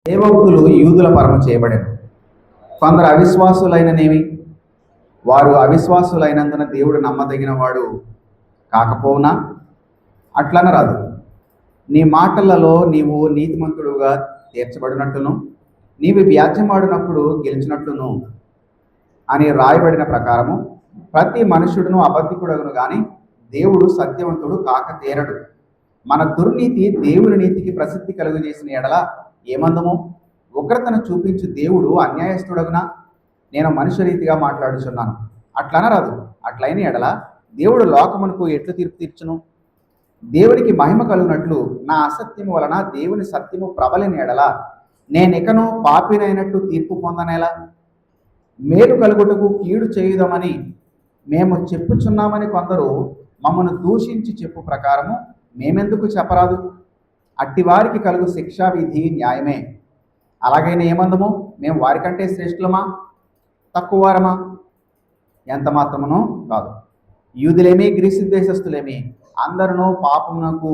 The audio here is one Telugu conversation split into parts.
దేవభక్తులు యూదుల పరమ చేయబడెను. కొందరు అవిశ్వాసులైననేమి, వారు అవిశ్వాసులైనందున దేవుడు నమ్మదగిన వాడు కాకపోవునా? అట్లనరాదు. నీ మాటలలో నీవు నీతిమంతుడుగా తీర్చబడినట్లును, నీవు వ్యాజ్యమాడినప్పుడు గెలిచినట్లును అని రాయబడిన ప్రకారము ప్రతి మనుష్యుడును అబద్ధికుడగును గాని దేవుడు సత్యవంతుడు కాక తీరడు. మన దుర్నీతి దేవుని నీతికి ప్రసిద్ధి కలుగజేసిన ఎడల ఏమందము? ఉగ్రతను చూపించు దేవుడు అన్యాయస్తుడగునా? నేను మనుష్య రీతిగా మాట్లాడుచున్నాను. అట్లనరాదు. అట్లయిన ఎడల దేవుడు లోకమునకు ఎట్లు తీర్పు తీర్చును? దేవునికి మహిమ కలుగునట్లు నా అసత్యము వలన దేవుని సత్యము ప్రబలిన ఎడల నేనికను పాపినైనట్టు తీర్పు పొందనేలా? మేలు కలుగుటకు కీడు చేయుదమని మేము చెప్పుచున్నామని కొందరు మమ్మను దూషించి చెప్పు ప్రకారము మేమెందుకు చెప్పరాదు? అట్టివారికి కలుగు శిక్షా విధి న్యాయమే. అలాగైనా ఏమందము? మేము వారికంటే శ్రేష్ఠులమా, తక్కువ వారమా? ఎంత మాత్రమునో కాదు. యూదులేమి గ్రీసు దేశస్థులేమి అందరూ పాపమునకు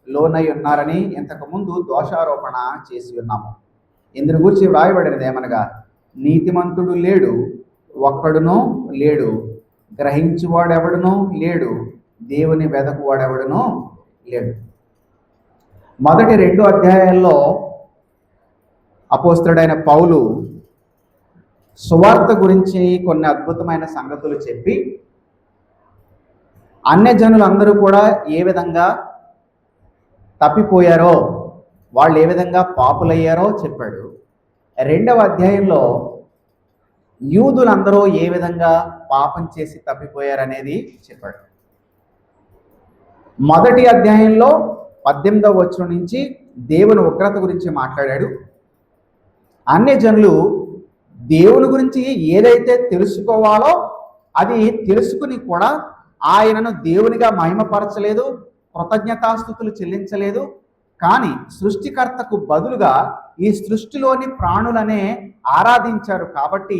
లోనై ఉన్నారని ఇంతకుముందు దోషారోపణ చేసి ఉన్నాము. ఇందుని గురించి వ్రాయబడినది ఏమనగా, నీతిమంతుడు లేడు, ఒక్కడునో లేడు, గ్రహించువాడెవడునో లేడు, దేవుని వెదకువాడెవడునో లేడు. మొదటి 2 అధ్యాయాల్లో అపోస్తలుడైన పౌలు సువార్త గురించి కొన్ని అద్భుతమైన సంగతులు చెప్పి అన్యజనులందరూ కూడా ఏ విధంగా తప్పిపోయారో, వాళ్ళు ఏ విధంగా పాపులయ్యారో చెప్పాడు. 2వ అధ్యాయంలో యూదులందరూ ఏ విధంగా పాపం చేసి తప్పిపోయారనేది చెప్పాడు. మొదటి అధ్యాయంలో 18వ వచనం నుంచి దేవుని ఉగ్రత గురించి మాట్లాడాడు. అన్యజనులు దేవుని గురించి ఏదైతే తెలుసుకోవాలో అది తెలుసుకుని కూడా ఆయనను దేవునిగా మహిమపరచలేదు, కృతజ్ఞతాస్తుతులు చెల్లించలేదు. కానీ సృష్టికర్తకు బదులుగా ఈ సృష్టిలోని ప్రాణులనే ఆరాధించారు. కాబట్టి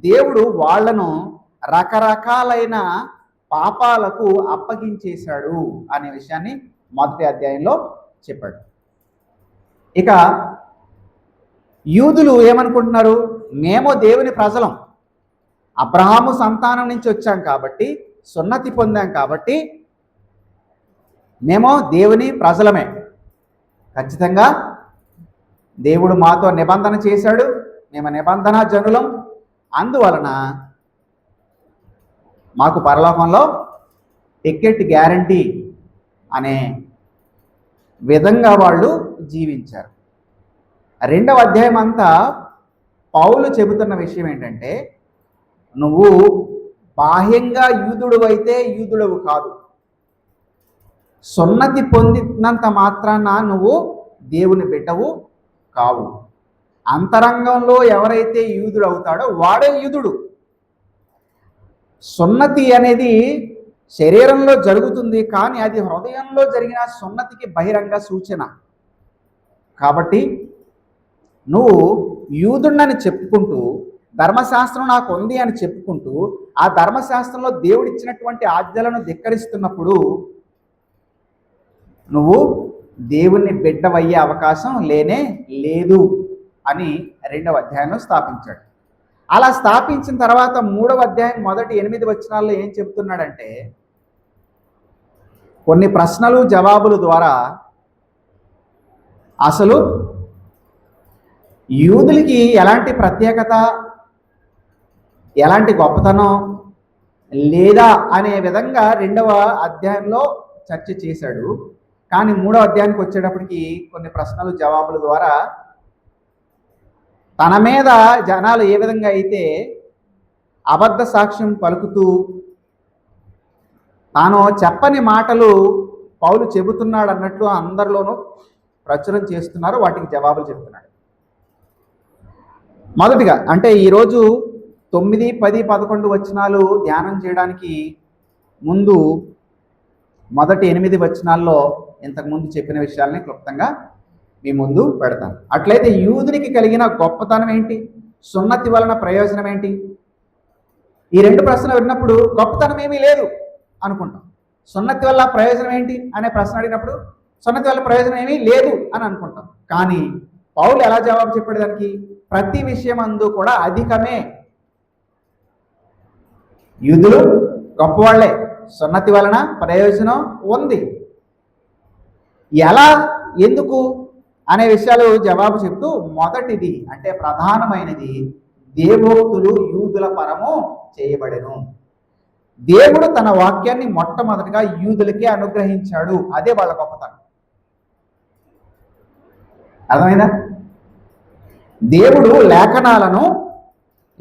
దేవుడు వాళ్లను రకరకాలైన పాపాలకు అప్పగించేశాడు అనే విషయాన్ని మొదటి అధ్యాయంలో చెప్పాడు. ఇక యూదులు ఏమనుకుంటున్నారు? మేము దేవుని ప్రజలం, అబ్రహాము సంతానం నుంచి వచ్చాం కాబట్టి, సున్నతి పొందాం కాబట్టి మేము దేవుని ప్రజలమే, ఖచ్చితంగా దేవుడు మాతో నిబంధన చేశాడు, మేము నిబంధన జనులం, అందువలన మాకు పరలోకంలో టికెట్ గ్యారంటీ అనే విధంగా వాళ్ళు జీవించారు. 2వ అధ్యాయం అంతా పౌలు చెబుతున్న విషయం ఏంటంటే, నువ్వు బాహ్యంగా యూదుడు అయితే యూదుడవు కాదు, సున్నతి పొందినంత మాత్రాన నువ్వు దేవుని బిడ్డవు కావు. అంతరంగంలో ఎవరైతే యూదుడు అవుతాడో వాడే యూదుడు. సున్నతి అనేది శరీరంలో జరుగుతుంది, కానీ అది హృదయంలో జరిగిన సున్నతికి బహిరంగ సూచన. కాబట్టి నువ్వు యూదుడిని చెప్పుకుంటూ, ధర్మశాస్త్రం నాకు ఉంది అని చెప్పుకుంటూ, ఆ ధర్మశాస్త్రంలో దేవుడిచ్చినటువంటి ఆజ్ఞలను ధిక్కరిస్తున్నప్పుడు నువ్వు దేవుని బిడ్డవయ్యే అవకాశం లేనే లేదు అని 2వ అధ్యాయంలో స్థాపించాడు. అలా స్థాపించిన తర్వాత 3వ అధ్యాయం మొదటి 8 వచనాల్లో ఏం చెప్తున్నాడంటే, కొన్ని ప్రశ్నలు జవాబుల ద్వారా అసలు యూదులకి ఎలాంటి ప్రత్యేకత, ఎలాంటి గొప్పతనం లేదా అనే విధంగా 2వ అధ్యాయంలో చర్చ చేశాడు. కానీ 3వ అధ్యాయానికి వచ్చేటప్పటికి కొన్ని ప్రశ్నలు జవాబుల ద్వారా తన మీద జనాలు ఏ విధంగా అయితే అబద్ధ సాక్ష్యం పలుకుతూ తాను చెప్పని మాటలు పౌలు చెబుతున్నాడు అన్నట్లు అందరిలోనూ ప్రచురం చేస్తున్నారు, వాటికి జవాబులు చెప్తున్నాడు. మొదటిగా అంటే ఈరోజు 9, 10, 11 వచనాలు ధ్యానం చేయడానికి ముందు మొదటి 8 వచనాల్లో ఇంతకుముందు చెప్పిన విషయాల్ని క్లుప్తంగా మీ ముందు పెడతాను. అట్లయితే యూదునికి కలిగిన గొప్పతనం ఏంటి, సున్నతి వలన ప్రయోజనం ఏంటి? ఈ 2 ప్రశ్నలు విన్నప్పుడు గొప్పతనం ఏమీ లేదు అనుకుంటాం. సున్నతి వల్ల ప్రయోజనం ఏంటి అనే ప్రశ్న అడిగినప్పుడు సున్నతి వల్ల ప్రయోజనం ఏమీ లేదు అని అనుకుంటాం. కానీ పౌలు ఎలా జవాబు చెప్పాడు దానికి? ప్రతి విషయం అందు కూడా అధికమే. యూదులు గొప్పవాళ్లే, సున్నతి వలన ప్రయోజనం ఉంది. ఎలా, ఎందుకు అనే విషయాలు జవాబు చెప్తూ, మొదటిది అంటే ప్రధానమైనది, దేవోక్తులు యూదుల పరము చేయబడెను. దేవుడు తన వాక్యాన్ని మొట్టమొదటిగా యూదులకే అనుగ్రహించాడు. అదే వాళ్ళ గొప్పతనం. అర్థమైందా? దేవుడు లేఖనాలను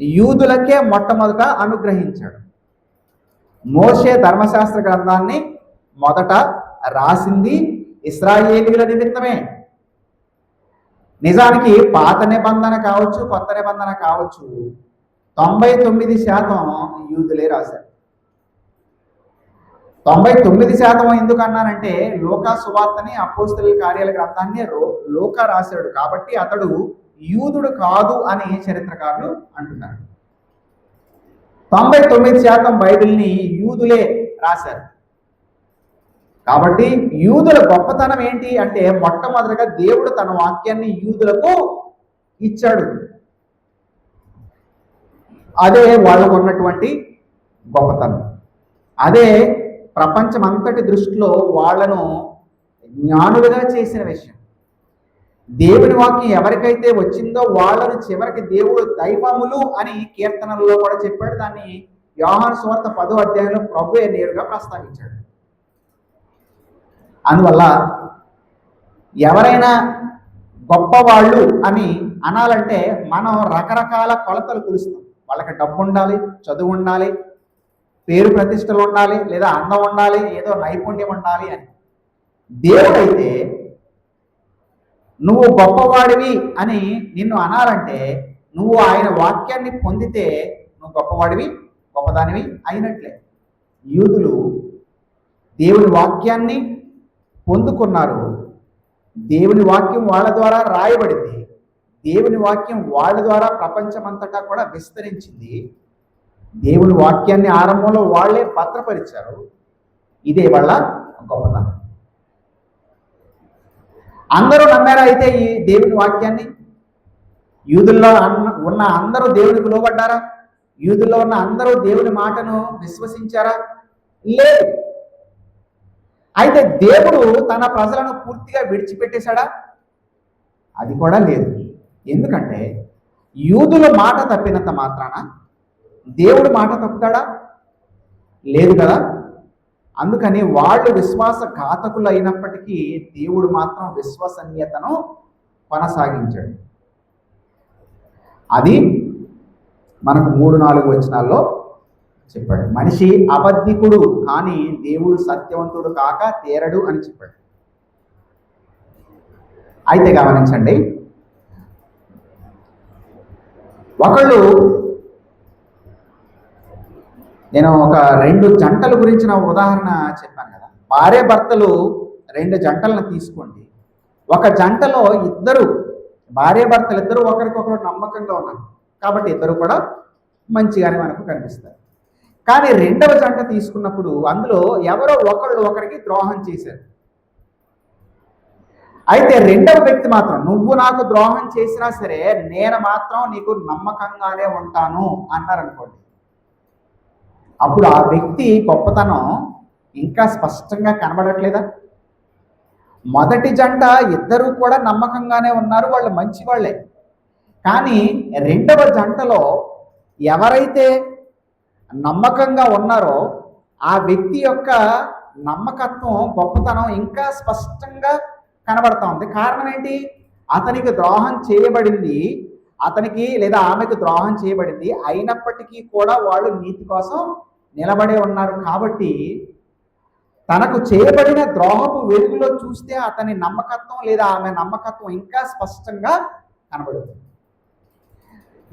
యూదులకే మొట్టమొదట అనుగ్రహించాడు. మోషే ధర్మశాస్త్ర గ్రంథాన్ని మొదట రాసింది ఇశ్రాయేలీయుల నిమిత్తమే. నిజానికి పాత నిబంధన కావచ్చు, కొత్త నిబంధన కావచ్చు, 99% యూదులే రాశారు. 99% ఎందుకు అన్నానంటే, లూకా సువార్తని, అపోస్తలుల కార్యాల గ్రంథాన్ని లూకా రాశాడు కాబట్టి అతడు యూదుడు కాదు అని చరిత్రకారులు అంటున్నారు. 99% బైబిల్ని యూదులే రాశారు. కాబట్టి యూదుల గొప్పతనం ఏంటి అంటే, మొట్టమొదటిగా దేవుడు తన వాక్యాన్ని యూదులకు ఇచ్చాడు. అదే వాళ్ళకు ఉన్నటువంటి గొప్పతనం. అదే ప్రపంచమంతటి దృష్టిలో వాళ్ళను జ్ఞానులుగా చేసిన విషయం. దేవుని వాక్యం ఎవరికైతే వచ్చిందో వాళ్ళను చివరికి దేవుడు దైవములు అని కీర్తనల్లో కూడా చెప్పాడు. దాన్ని యోహాను సువార్త 10వ అధ్యాయంలో ప్రభువే నేరుగా ప్రస్తావించాడు. అందువల్ల ఎవరైనా గొప్పవాళ్ళు అని అనాలంటే మనం రకరకాల కొలతలు కొలుస్తాం. వాళ్ళకి డబ్బు ఉండాలి, చదువు ఉండాలి, పేరు ప్రతిష్టలు ఉండాలి, లేదా అందం ఉండాలి, ఏదో నైపుణ్యం ఉండాలి అని. దేవుడైతే నువ్వు గొప్పవాడివి అని నిన్ను అనాలంటే నువ్వు ఆయన వాక్యాన్ని పొందితే నువ్వు గొప్పవాడివి, గొప్పదానివి అయినట్లే. యూదులు దేవుని వాక్యాన్ని పొందుకున్నారు. దేవుని వాక్యం వాళ్ళ ద్వారా రాయబడింది. దేవుని వాక్యం వాళ్ళ ద్వారా ప్రపంచమంతటా కూడా విస్తరించింది. దేవుని వాక్యాన్ని ఆరంభంలో వాళ్ళే భద్రపరిచారు. ఇదే వాళ్ళ గొప్పతనం. అందరూ నమ్మారా అయితే ఈ దేవుని వాక్యాన్ని? యూదుల్లో ఉన్న అందరూ దేవునికి లోబడ్డారా? యూదుల్లో ఉన్న అందరూ దేవుని మాటను విశ్వసించారా? లేదు. అయితే దేవుడు తన ప్రజలను పూర్తిగా విడిచిపెట్టేశాడా? అది కూడా లేదు. ఎందుకంటే యూదుల మాట తప్పినంత మాత్రాన దేవుడు మాట తప్పుతాడా? లేదు కదా. అందుకని వాళ్ళు విశ్వాసఘాతకులు అయినప్పటికీ దేవుడు మాత్రం విశ్వసనీయతను కొనసాగించాడు. అది మనకు 3-4 వచనాల్లో చెప్పాడు. మనిషి అబద్ధికుడు కానీ దేవుడు సత్యవంతుడు కాక తీరడు అని చెప్పాడు. అయితే గమనించండి, ఒకళ్ళు, నేను ఒక 2 జంటల గురించిన ఉదాహరణ చెప్పాను కదా. భార్య భర్తలు 2 జంటలను తీసుకోండి. ఒక జంటలో భార్య భర్తలు ఇద్దరు ఒకరికొకరు నమ్మకంగా ఉన్నారు కాబట్టి ఇద్దరు కూడా మంచిగానే మనకు కనిపిస్తారు. కానీ 2వ జంట తీసుకున్నప్పుడు అందులో ఎవరో ఒకళ్ళు ఒకరికి ద్రోహం చేశారు. అయితే 2వ వ్యక్తి మాత్రం, నువ్వు నాకు ద్రోహం చేసినా సరే నేను మాత్రం నీకు నమ్మకంగానే ఉంటాను అన్నారనుకోండి. అప్పుడు ఆ వ్యక్తి గొప్పతనం ఇంకా స్పష్టంగా కనబడట్లేదా? మొదటి జంట ఇద్దరు కూడా నమ్మకంగానే ఉన్నారు, వాళ్ళు మంచి వాళ్ళే. కానీ 2వ జంటలో ఎవరైతే నమ్మకంగా ఉన్నారో ఆ వ్యక్తి యొక్క నమ్మకత్వం, గొప్పతనం ఇంకా స్పష్టంగా కనబడతా ఉంది. కారణం ఏంటి? అతనికి ద్రోహం చేయబడింది, అతనికి లేదా ఆమెకు ద్రోహం చేయబడింది, అయినప్పటికీ కూడా వాళ్ళు నీతి కోసం నిలబడే ఉన్నారు. కాబట్టి తనకు చేయబడిన ద్రోహపు వెలుగులో చూస్తే అతని నమ్మకత్వం లేదా ఆమె నమ్మకత్వం ఇంకా స్పష్టంగా కనబడుతుంది.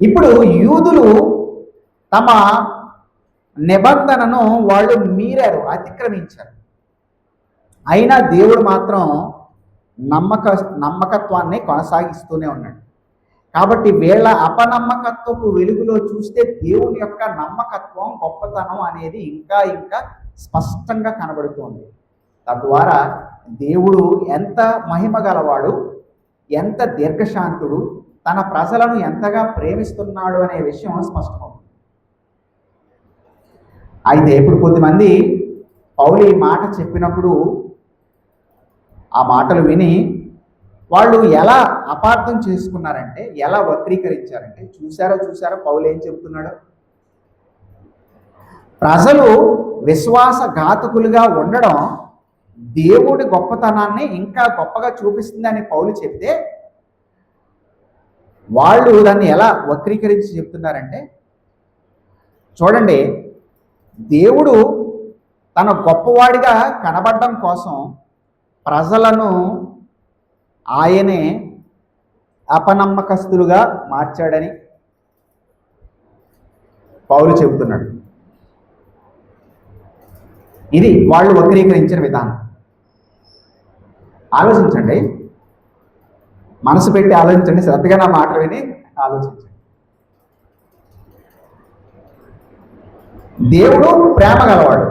ఇప్పుడు యూదులు తమ నిబంధనను వాళ్ళు మీరారు, అతిక్రమించారు. అయినా దేవుడు మాత్రం నమ్మకత్వాన్ని కొనసాగిస్తూనే ఉన్నాడు. కాబట్టి వీళ్ళ అపనమ్మకత్వపు వెలుగులో చూస్తే దేవుని యొక్క నమ్మకత్వం, గొప్పతనం అనేది ఇంకా ఇంకా స్పష్టంగా కనబడుతోంది. తద్వారా దేవుడు ఎంత మహిమ గలవాడు, ఎంత దీర్ఘశాంతుడు, తన ప్రజలను ఎంతగా ప్రేమిస్తున్నాడు అనే విషయం స్పష్టమవుతుంది. అయితే ఇప్పుడు కొద్దిమంది పౌలు ఈ మాట చెప్పినప్పుడు ఆ మాటలు విని వాళ్ళు ఎలా అపార్థం చేసుకున్నారంటే, ఎలా వక్రీకరించారంటే, చూసారా పౌలు ఏం చెప్తున్నాడు? ప్రజలు విశ్వాసఘాతకులుగా ఉండడం దేవుడి గొప్పతనాన్ని ఇంకా గొప్పగా చూపిస్తుందని పౌలు చెప్తే, వాళ్ళు దాన్ని ఎలా వక్రీకరించి చెప్తున్నారంటే, చూడండి, దేవుడు తన గొప్పవాడిగా కనబడడం కోసం ప్రజలను ఆయనే అపనమ్మకస్తులుగా మార్చాడని పౌలు చెబుతున్నాడు. ఇది వాళ్ళు వక్రీకరించిన విధానం. ఆలోచించండి, మనసు పెట్టి ఆలోచించండి, శ్రద్ధగా నా మాట విని ఆలోచించండి. దేవుడు ప్రేమ గలవాడు.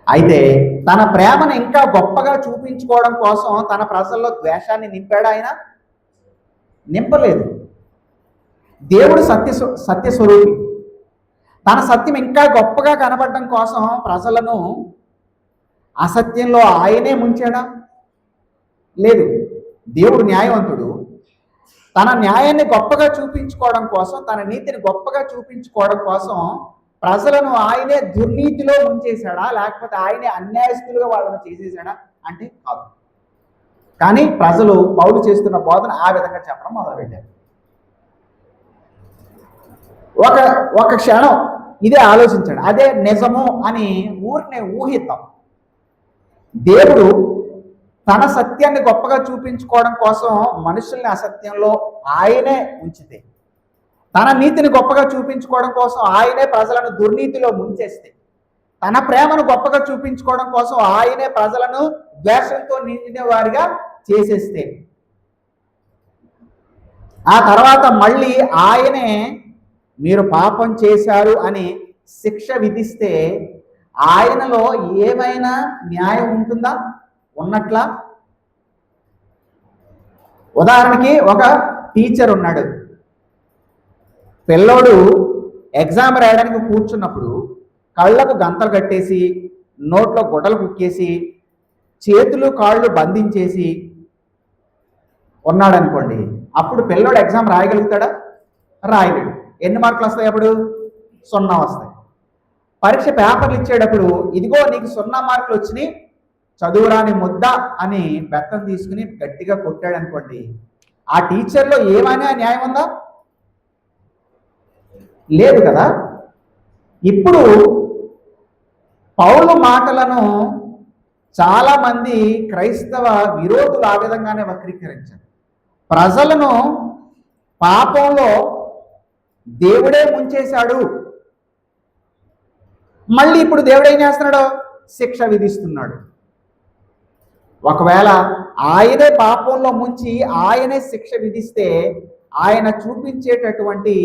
అయితే తన ప్రేమను ఇంకా గొప్పగా చూపించుకోవడం కోసం తన ప్రజల్లో ద్వేషాన్ని నింపాడు ఆయన? నింపలేదు. దేవుడు సత్యస్వరూపి. తన సత్యం ఇంకా గొప్పగా కనబడడం కోసం ప్రజలను అసత్యంలో ఆయనే ముంచాడా? లేదు. దేవుడు న్యాయవంతుడు. తన న్యాయాన్ని గొప్పగా చూపించుకోవడం కోసం, తన నీతిని గొప్పగా చూపించుకోవడం కోసం ప్రజలను ఆయనే దుర్నీతిలో ముంచేశాడా, లేకపోతే ఆయనే అన్యాయస్తులుగా వాళ్ళని చేసేసాడా అంటే కాదు. కానీ ప్రజలు పౌలు చేస్తున్న బోధన ఆ విధంగా చెప్పడం మొదలుపెట్టారు. ఒక క్షణం ఇదే ఆలోచించండి. అదే నిజము అని ఊరినే ఊహిద్దాం. దేవుడు తన సత్యాన్ని గొప్పగా చూపించుకోవడం కోసం మనుషుల్ని అసత్యంలో ఆయనే ఉంచితే, తన నీతిని గొప్పగా చూపించుకోవడం కోసం ఆయనే ప్రజలను దుర్నీతిలో ముంచేస్తే, తన ప్రేమను గొప్పగా చూపించుకోవడం కోసం ఆయనే ప్రజలను ద్వేషంతో నిండిన వారిగా చేసేస్తే, ఆ తర్వాత మళ్ళీ ఆయనే మీరు పాపం చేశారు అని శిక్ష విధిస్తే ఆయనలో ఏమైనా న్యాయం ఉంటుందా? ఉన్నట్లా? ఉదాహరణకి ఒక టీచర్ ఉన్నాడు. పిల్లోడు ఎగ్జామ్ రాయడానికి కూర్చున్నప్పుడు కళ్ళకు గంతలు కట్టేసి, నోట్లో గుడ్డలు కుక్కేసి, చేతులు కాళ్ళు బంధించేసి ఉన్నాడు అనుకోండి. అప్పుడు పిల్లోడు ఎగ్జామ్ రాయగలుగుతాడా? రాయలేడు. ఎన్ని మార్కులు వస్తాయి? అప్పుడు 0 వస్తాయి. పరీక్ష పేపర్లు ఇచ్చేటప్పుడు ఇదిగో నీకు 0 మార్కులు వచ్చినాయి, చదువురాని ముద్ద అని బెత్తం తీసుకుని గట్టిగా కొట్టాడు అనుకోండి. ఆ టీచర్లో ఏమైనా న్యాయం ఉందా? లేదు కదా. ఇప్పుడు పౌలు మాటలను చాలా మంది క్రైస్తవ విరోధులు ఆ విధంగానే వక్రీకరించారు. ప్రజలను పాపంలో దేవుడే ముంచేశాడు, మళ్ళీ ఇప్పుడు దేవుడు ఏం చేస్తున్నాడు? శిక్ష విధిస్తున్నాడు. ఒకవేళ ఆయనే పాపంలో ముంచి ఆయనే శిక్ష విధిస్తే ఆయన చూపించేటటువంటి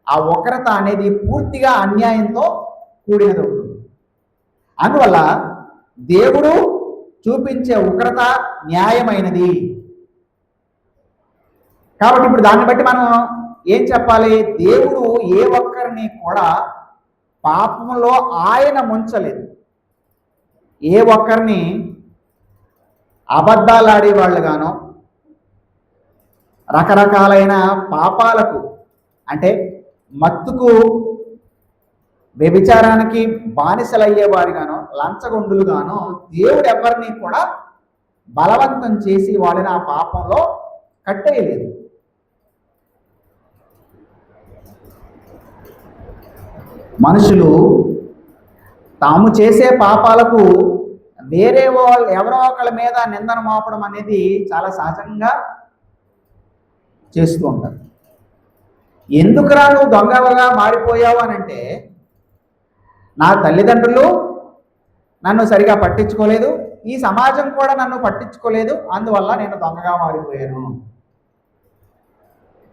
ఆ వక్రత అనేది పూర్తిగా అన్యాయంతో కూడినది అవుతుంది. అందువల్ల దేవుడు చూపించే ఉగ్రత న్యాయమైనది. కాబట్టి ఇప్పుడు దాన్ని బట్టి మనం ఏం చెప్పాలి? దేవుడు ఏ ఒక్కరిని కూడా పాపంలో ఆయన ముంచలేదు. ఏ ఒక్కరిని అబద్ధాలాడేవాళ్ళుగానో, రకరకాలైన పాపాలకు అంటే మత్తుకు, వ్యభిచారానికి బానిసలయ్యేవారిగానో, లంచగొండులుగానో దేవుడు ఎవరిని కూడా బలవంతం చేసి వాళ్ళని ఆ పాపంలో కట్టేయలేదు. మనుషులు తాము చేసే పాపాలకు వేరే వాళ్ళు ఎవరో ఒకళ్ళ మీద నిందన మోపడం అనేది చాలా సహజంగా చేస్తూ ఉంటారు. ఎందుకురా నువ్వు దొంగగా మారిపోయావు అని అంటే, నా తల్లిదండ్రులు నన్ను సరిగా పట్టించుకోలేదు, ఈ సమాజం కూడా నన్ను పట్టించుకోలేదు, అందువల్ల నేను దొంగగా మారిపోయాను.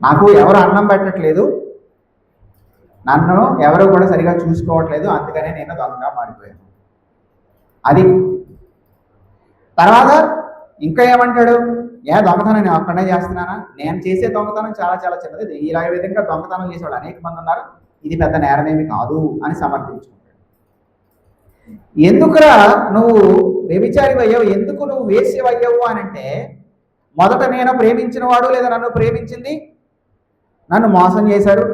నాకు ఎవరు అన్నం పెట్టట్లేదు, నన్ను ఎవరు కూడా సరిగా చూసుకోవట్లేదు, అందుకనే నేను దొంగగా మారిపోయాను. అది తర్వాత ఇంకా ఏమంటాడు? దొంగతనం నేను ఒక్కడే చేస్తున్నానా? నేను చేసే దొంగతనం చాలా చాలా చిన్నది, ఇలా విధంగా దొంగతనం చేసేవాళ్ళు అనేక మంది ఉన్నారు, ఇది పెద్ద నేరమేమి కాదు అని సమర్థించుకుంటాడు. ఎందుకురా నువ్వు వ్యభిచారి అయ్యావు, ఎందుకు నువ్వు వేశ్యవయ్యావు అని అంటే, మొదట నేను ప్రేమించిన వాడు లేదా నన్ను ప్రేమించింది నన్ను మోసం చేశారు,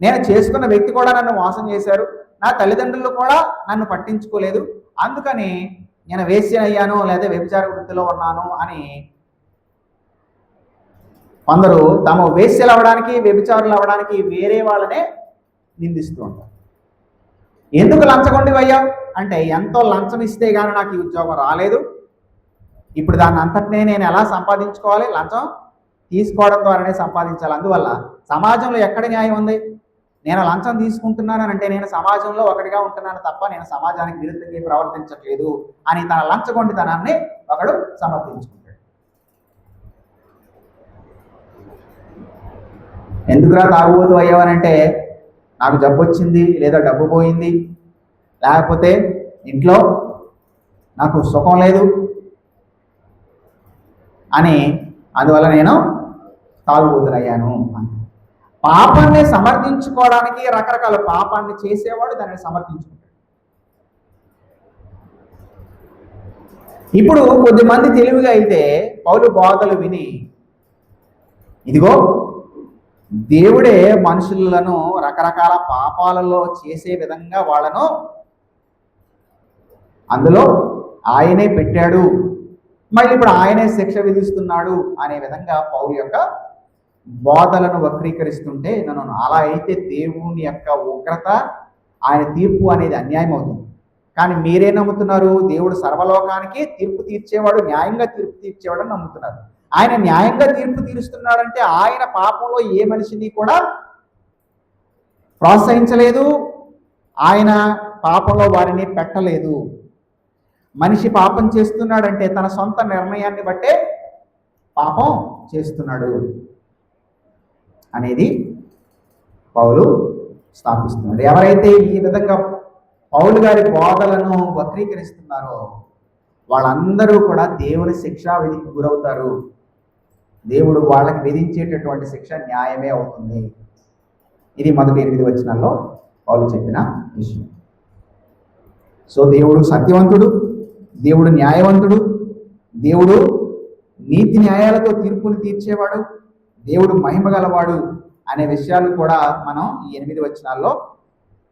నేను చేసుకున్న వ్యక్తి కూడా నన్ను మోసం చేశారు, నా తల్లిదండ్రులు కూడా నన్ను పట్టించుకోలేదు, అందుకని నేను వేశ్య అయ్యాను లేదా వ్యభిచార వృత్తిలో ఉన్నాను అని కొందరు తమ వేశ్యలు అవ్వడానికి వ్యభిచారులు అవ్వడానికి వేరే వాళ్ళనే నిందిస్తూ ఉంటారు. ఎందుకు లంచగొండివి అయ్యావు అంటే, ఎంతో లంచం ఇస్తే కానీ నాకు ఈ ఉద్యోగం రాలేదు, ఇప్పుడు దాన్ని అంతటినే నేను ఎలా సంపాదించుకోవాలి? లంచం తీసుకోవడం ద్వారానే సంపాదించాలి. అందువల్ల సమాజంలో ఎక్కడ న్యాయం ఉంది? నేను లంచం తీసుకుంటున్నాను అంటే నేను సమాజంలో ఒకటిగా ఉంటున్నాను తప్ప నేను సమాజానికి విరుద్ధంగా ప్రవర్తించట్లేదు అని తన లంచగొండితనాన్ని ఒకడు సమర్థించుకుంటాడు. ఎందుకురా తాగుబోతు అయ్యావనంటే, నాకు జబ్బు వచ్చింది లేదా డబ్బు పోయింది, లేకపోతే ఇంట్లో నాకు సుఖం లేదు అని, అందువల్ల నేను తాగుబోతునయ్యాను అని. పాపాన్ని సమర్థించుకోవడానికి రకరకాల పాపాన్ని చేసేవాడు దానిని సమర్థించుకుంటాడు. ఇప్పుడు కొద్దిమంది తెలివిగా అయితే పౌలు బోధలు విని, ఇదిగో దేవుడే మనుషులను రకరకాల పాపాలలో చేసే విధంగా వాళ్ళను అందులో ఆయనే పెట్టాడు, మళ్ళీ ఇప్పుడు ఆయనే శిక్ష విధిస్తున్నాడు అనే విధంగా పౌలు యొక్క బోధలను వక్రీకరిస్తుంటే, నన్ను అలా అయితే దేవుని యొక్క ఉగ్రత, ఆయన తీర్పు అనేది అన్యాయం అవుతుంది. కానీ మీరే నమ్ముతున్నారు దేవుడు సర్వలోకానికి తీర్పు తీర్చేవాడు, న్యాయంగా తీర్పు తీర్చేవాడు అని నమ్ముతున్నారు. ఆయన న్యాయంగా తీర్పు తీరుస్తున్నాడంటే ఆయన పాపంలో ఏ మనిషిని కూడా ప్రోత్సహించలేదు, ఆయన పాపంలో వారిని పెట్టలేదు. మనిషి పాపం చేస్తున్నాడంటే తన సొంత నిర్ణయాన్ని బట్టే పాపం చేస్తున్నాడు అనేది పౌలు స్థాపిస్తున్నాడు. ఎవరైతే ఈ విధంగా పౌలు గారి బోధలను వక్రీకరిస్తున్నారో వాళ్ళందరూ కూడా దేవుని శిక్షా విధికి గురవుతారు. దేవుడు వాళ్ళకి విధించేటటువంటి శిక్ష న్యాయమే అవుతుంది. ఇది మొదటి 8 వచనాల్లో పౌలు చెప్పిన విషయం. సో దేవుడు సత్యవంతుడు, దేవుడు న్యాయవంతుడు, దేవుడు నీతి న్యాయాలతో తీర్పును తీర్చేవాడు, దేవుడు మహిమ గలవాడు అనే విషయాలు కూడా మనం ఈ 8 వచనాల్లో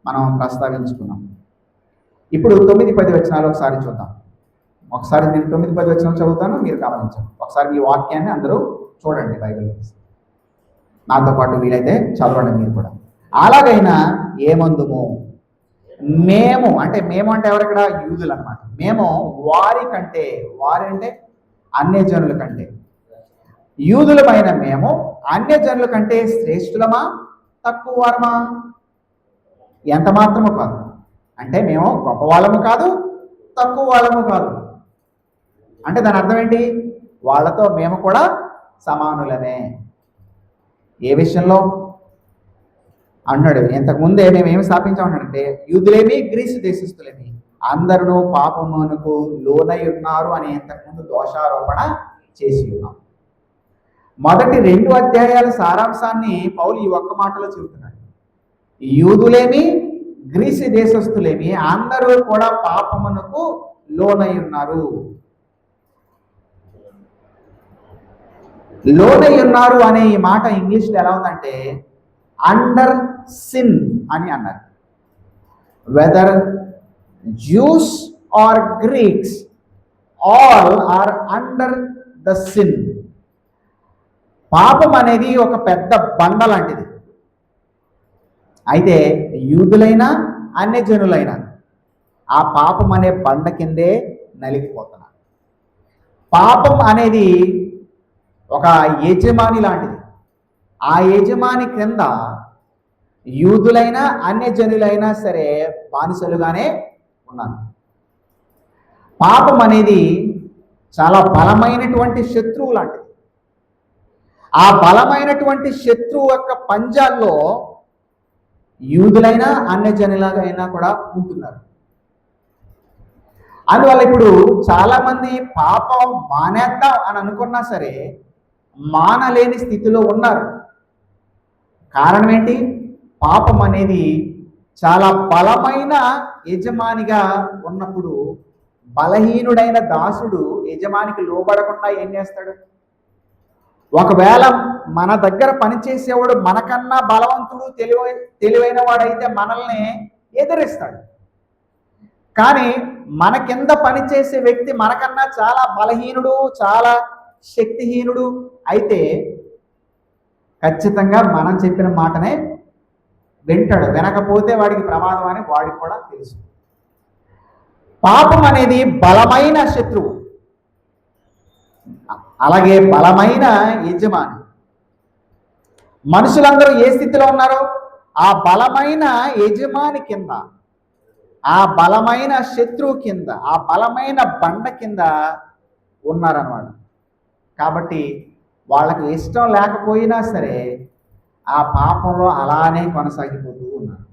మనం ప్రస్తావించుకున్నాం. ఇప్పుడు 9, 10 వచనాలు ఒకసారి చూద్దాం. ఒకసారి నేను 9, 10 వచనాలు చదువుతాను, మీరు గమనించండి. ఒకసారి ఈ వాక్యాన్ని అందరూ చూడండి బైబిల్ నాతో పాటు, వీలైతే చదవండి మీరు కూడా. అలాగైనా ఏమందుము, మేము అంటే ఎవరు ఇక్కడ? యూదులు అన్నమాట. మేము వారి కంటే, వారి అంటే అన్యజనుల కంటే, యూదులమైన మేము అన్యజనుల కంటే శ్రేష్ఠులమా తక్కువ వారమా? ఎంత మాత్రము కాదు. అంటే మేము గొప్ప వాళ్ళము కాదు, తక్కువ వాళ్ళము కాదు. అంటే దాని అర్థం ఏంటి? వాళ్ళతో మేము కూడా సమానులమే. ఏ విషయంలో అన్నాడు? ఇంతకుముందే మేము ఏమి స్థాపించామంటే, యూదులేమి గ్రీసు దేశస్తులేమి అందరూ పాపమునకు లోనై ఉన్నారు అని ఇంతకుముందు దోషారోపణ చేసి ఉన్నాం. మొదటి 2 అధ్యాయాల సారాంశాన్ని పౌలు ఈ ఒక్క మాటలో చెబుతున్నాడు. యూదులేమి గ్రీసు దేశస్తులేమి అందరూ కూడా పాపమునకు లోనై ఉన్నారు. లోనై ఉన్నారు అనే ఈ మాట ఇంగ్లీష్లో ఎలా ఉందంటే అండర్ సిన్ అని అన్నారు. Whether Jews or Greeks all are under the sin. పాపం అనేది ఒక పెద్ద బండ లాంటిది. అయితే యూదులైనా అన్యజనులైనా ఆ పాపం అనే బండ కిందే నలిగిపోతున్నారు. పాపం అనేది ఒక యజమాని లాంటిది. ఆ యజమాని క్రింద యూదులైనా అన్యజనులైనా సరే బానిసలుగానే ఉన్నారు. పాపం అనేది చాలా బలమైనటువంటి శత్రువు లాంటిది. ఆ బలమైనటువంటి శత్రువు యొక్క పంజాల్లో యూదులైనా అన్యజనులైనా కూడా ఉంటున్నారు. అందువల్ల ఇప్పుడు చాలామంది పాపం మానేద్దాం అని అనుకున్నా సరే మానలేని స్థితిలో ఉన్నారు. కారణం ఏంటి? పాపం అనేది చాలా బలమైన యజమానిగా ఉన్నప్పుడు బలహీనుడైన దాసుడు యజమానికి లోబడకుండా ఏం చేస్తాడు? ఒకవేళ మన దగ్గర పనిచేసేవాడు మనకన్నా బలవంతుడు తెలివైన వాడైతే మనల్ని ఎదిరిస్తాడు. కానీ మన కింద పనిచేసే వ్యక్తి మనకన్నా చాలా బలహీనుడు, చాలా శక్తిహీనుడు అయితే ఖచ్చితంగా మనం చెప్పిన మాటనే వింటాడు. వినకపోతే వాడికి ప్రమాదం అని వాడికి కూడా తెలుసు. పాపం అనేది బలమైన శత్రువు, అలాగే బలమైన యజమాని. మనుషులందరూ ఏ స్థితిలో ఉన్నారు? ఆ బలమైన యజమాని కింద, ఆ బలమైన శత్రువు కింద, ఆ బలమైన బండ కింద ఉన్నారన్నమాట. కాబట్టి వాళ్ళకి ఇష్టం లేకపోయినా సరే ఆ పాపంలో అలానే కొనసాగిపోతూ ఉన్నారు.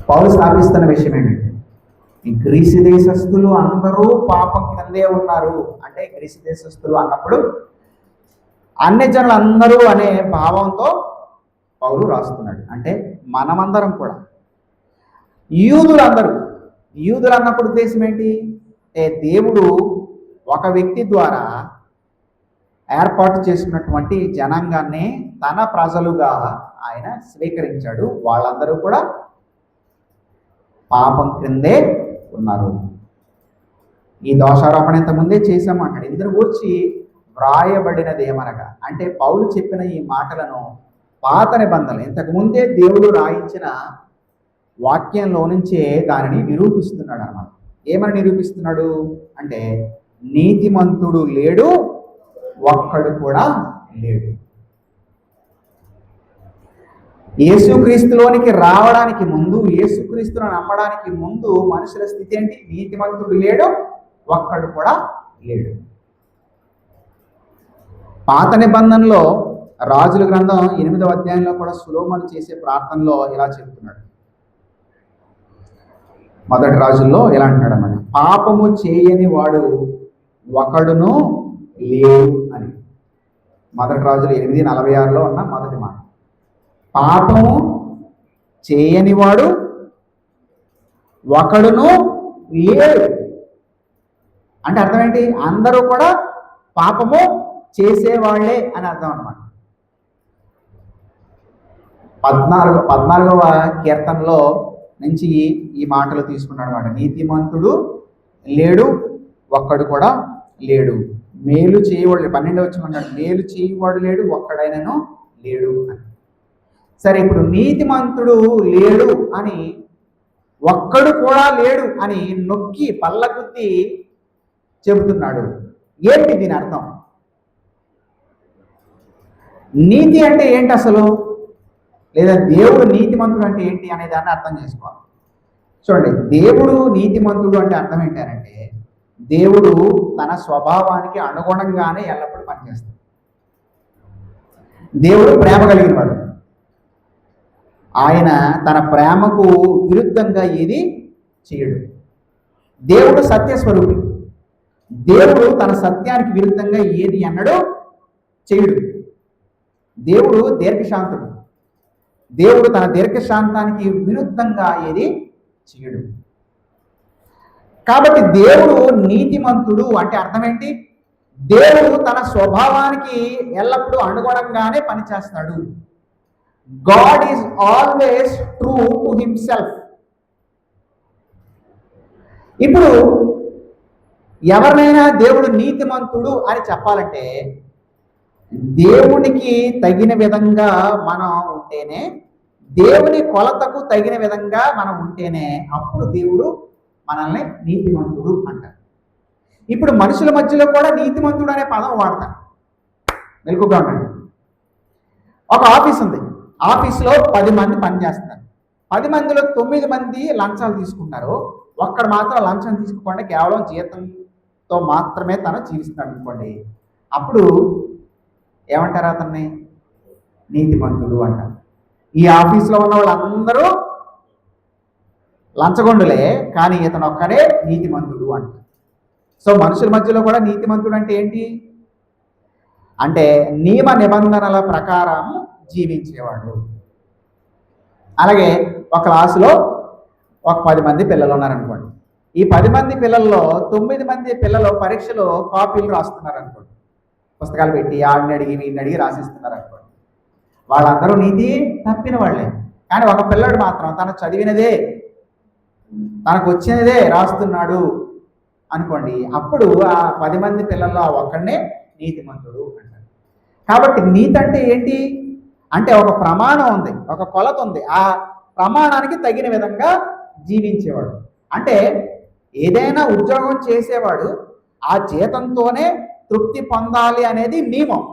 పౌలు స్థాపిస్తున్న విషయం ఏంటంటే ఈ గ్రీసు దేశస్థులు అందరూ పాపం కిందే ఉన్నారు అంటే, గ్రీసు దేశస్థులు అన్నప్పుడు అన్యజనులు అందరూ అనే భావంతో పౌలు రాస్తున్నాడు. అంటే మనమందరం కూడా యూదులు అన్నప్పుడు ఉద్దేశం ఏంటి అంటే, దేవుడు ఒక వ్యక్తి ద్వారా ఏర్పాటు చేసుకున్నటువంటి జనాంగాన్ని తన ప్రజలుగా ఆయన స్వీకరించాడు. వాళ్ళందరూ కూడా పాపం క్రిందే ఉన్నారు. ఈ దోషారోపణ ఇంతకుముందే చేశామంటాడు. ఇందులో వచ్చి వ్రాయబడినది ఏమనగా అంటే, పౌలు చెప్పిన ఈ మాటలను పాత నిబంధనలు ఇంతకుముందే దేవుడు రాయించిన వాక్యంలో నుంచే దానిని నిరూపిస్తున్నాడు అన్నమాట. ఏమని నిరూపిస్తున్నాడు అంటే, నీతిమంతుడు లేడు, ఒక్కడు కూడా లేడు. యేసుక్రీస్తులోనికి రావడానికి ముందు, యేసుక్రీస్తును నమ్మడానికి ముందు మనుషుల స్థితి ఏంటి? నీతిమంతుడు లేడు, ఒక్కడు కూడా లేడు. పాత నిబంధనలో రాజుల గ్రంథం 8వ అధ్యాయంలో కూడా సొలొమోను చేసే ప్రార్థనలో ఇలా చెప్తున్నాడు. మొదటి రాజుల్లో ఇలా అంటాడు అన్నమాట, పాపము చేయని వాడు ఒకడును లేడు అని. మొదటి రాజులు 8:46లో ఉన్న మొదటి మాట. పాపము చేయనివాడు ఒకడును లేడు అంటే అర్థం ఏంటి? అందరూ కూడా పాపము చేసేవాళ్లే అని అర్థం అన్నమాట. 14వ కీర్తనలో నుంచి ఈ మాటలు తీసుకున్నాడు అన్నమాట. నీతిమంతుడు లేడు, ఒక్కడు కూడా లేడు. మేలు చేయవాడు 12వ వచనం అన్నాడు, మేలు చేయవాడు లేడు, ఒక్కడైనను లేడు అని. సరే, ఇప్పుడు నీతిమంతుడు లేడు అని, ఒక్కడు కూడా లేడు అని నొక్కి పల్లగుద్ది చెబుతున్నాడు. ఏంటి దీని అర్థం? నీతి అంటే ఏంటి అసలు? లేదా దేవుడు నీతిమంతుడు అంటే ఏంటి అనే దాన్ని అర్థం చేసుకోవాలి. చూడండి, దేవుడు నీతిమంతుడు అంటే అర్థం ఏంటంటే, దేవుడు తన స్వభావానికి అనుగుణంగానే ఎల్లప్పుడూ పనిచేస్తాడు. దేవుడు ప్రేమ కలిగిన వాడు. ఆయన తన ప్రేమకు విరుద్ధంగా ఏది చేయడు. దేవుడు సత్యస్వరూపి. దేవుడు తన సత్యానికి విరుద్ధంగా ఏది అన్నడో చేయడు. దేవుడు దీర్ఘశాంతుడు. దేవుడు తన దీర్ఘశాంతానికి విరుద్ధంగా ఏది చేయడు. కాబట్టి దేవుడు నీతిమంతుడు అంటే అర్థం ఏంటి? దేవుడు తన స్వభావానికి ఎల్లప్పుడూ అనుగుణంగానే పనిచేస్తాడు. God is always true to himself. ఇప్పుడు ఎవరినైనా దేవుడు నీతిమంతుడు అని చెప్పాలంటే దేవునికి తగిన విధంగా మనం ఉంటేనే, దేవుని కొలతకు తగిన విధంగా మనం ఉంటేనే అప్పుడు దేవుడు మనల్ని నీతిమంతుడు అంటారు. ఇప్పుడు మనుషుల మధ్యలో కూడా నీతిమంతుడు అనే పదం వాడతారు. మెలకుగా ఉండండి. ఒక ఆఫీస్ ఉంది. ఆఫీస్లో 10 మంది పనిచేస్తున్నారు. 10 మందిలో 9 మంది లంచాలు తీసుకుంటారు. ఒక్కడు మాత్రం లంచం తీసుకోకుండా కేవలం జీతంతో మాత్రమే తను జీవిస్తున్నాడు అనుకోండి. అప్పుడు ఏమంటారు? అతన్ని నీతిమంతుడు అంటారు. ఈ ఆఫీస్లో ఉన్న వాళ్ళందరూ లంచగొండులే, కానీ ఇతను ఒక్కడే నీతిమంతుడు అంట. సో మనుషుల మధ్యలో కూడా నీతిమంతుడు అంటే ఏంటి అంటే నియమ నిబంధనల ప్రకారం జీవించేవాడు. అలాగే ఒక క్లాసులో ఒక 10 మంది పిల్లలు ఉన్నారనుకోండి. ఈ 10 మంది పిల్లల్లో 9 మంది పిల్లలు పరీక్షలో కాపీలు రాస్తున్నారు అనుకోండి. పుస్తకాలు పెట్టి ఆడిని అడిగి వీడిని అడిగి రాసిస్తున్నారు అనుకోండి. వాళ్ళందరూ నీతి తప్పిన వాళ్ళే. కానీ ఒక పిల్లడు మాత్రం తను చదివినదే, తనకు వచ్చినదే రాస్తున్నాడు అనుకోండి. అప్పుడు ఆ 10 మంది పిల్లల్లో ఆ ఒక్కడనే నీతిమంతుడు అంటారు. కాబట్టి నీతి అంటే ఏంటి అంటే ఒక ప్రమాణం ఉంది, ఒక కొలత ఉంది. ఆ ప్రమాణానికి తగిన విధంగా జీవించేవాడు. అంటే ఏదైనా ఉద్యోగం చేసేవాడు ఆ జీతంతోనే తృప్తి పొందాలి అనేది నియమం.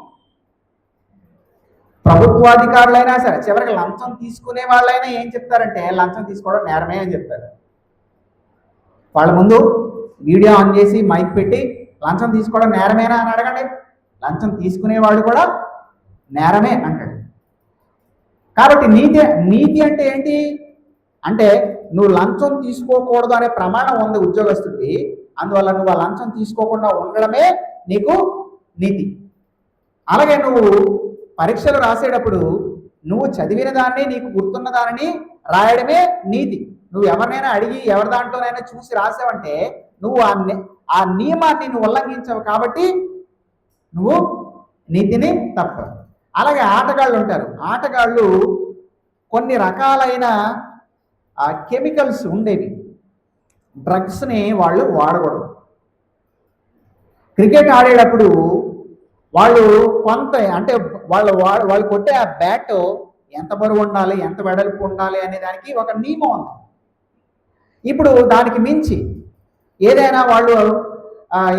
ప్రభుత్వాధికారులైనా సరే చివరికి లంచం తీసుకునే వాళ్ళైనా ఏం చెప్తారంటే లంచం తీసుకోవడం నేరమే అని చెప్తారు. వాళ్ళ ముందు వీడియో ఆన్ చేసి మైక్ పెట్టి లంచం తీసుకోవడం నేరమేనా అని అడగండి. లంచం తీసుకునేవాడు కూడా నేరమే అంటాడు. కాబట్టి నీతి అంటే ఏంటి అంటే నువ్వు లంచం తీసుకోకూడదు అనే ప్రమాణం ఉంది ఉద్యోగస్తుడివి. అందువల్ల నువ్వు ఆ లంచం తీసుకోకుండా ఉండడమే నీకు నీతి. అలాగే నువ్వు పరీక్షలు రాసేటప్పుడు నువ్వు చదివిన దాన్ని, నీకు గుర్తున్న దానిని రాయడమే నీతి. నువ్వు ఎవరినైనా అడిగి ఎవరి దాంట్లోనైనా చూసి రాసావంటే నువ్వు ఆ నియమాన్ని నువ్వు ఉల్లంఘించావు, కాబట్టి నువ్వు నీతిని తప్పావు. అలాగే ఆటగాళ్ళు ఉంటారు. ఆటగాళ్ళు కొన్ని రకాలైన కెమికల్స్ ఉండేవి, డ్రగ్స్ని వాళ్ళు వాడకూడదు. క్రికెట్ ఆడేటప్పుడు వాళ్ళు కొంత అంటే వాళ్ళు కొట్టే ఆ బ్యాట్ ఎంత బరువు ఉండాలి, ఎంత వెడల్పు ఉండాలి అనే దానికి ఒక నియమం ఉంది. ఇప్పుడు దానికి మించి ఏదైనా వాళ్ళు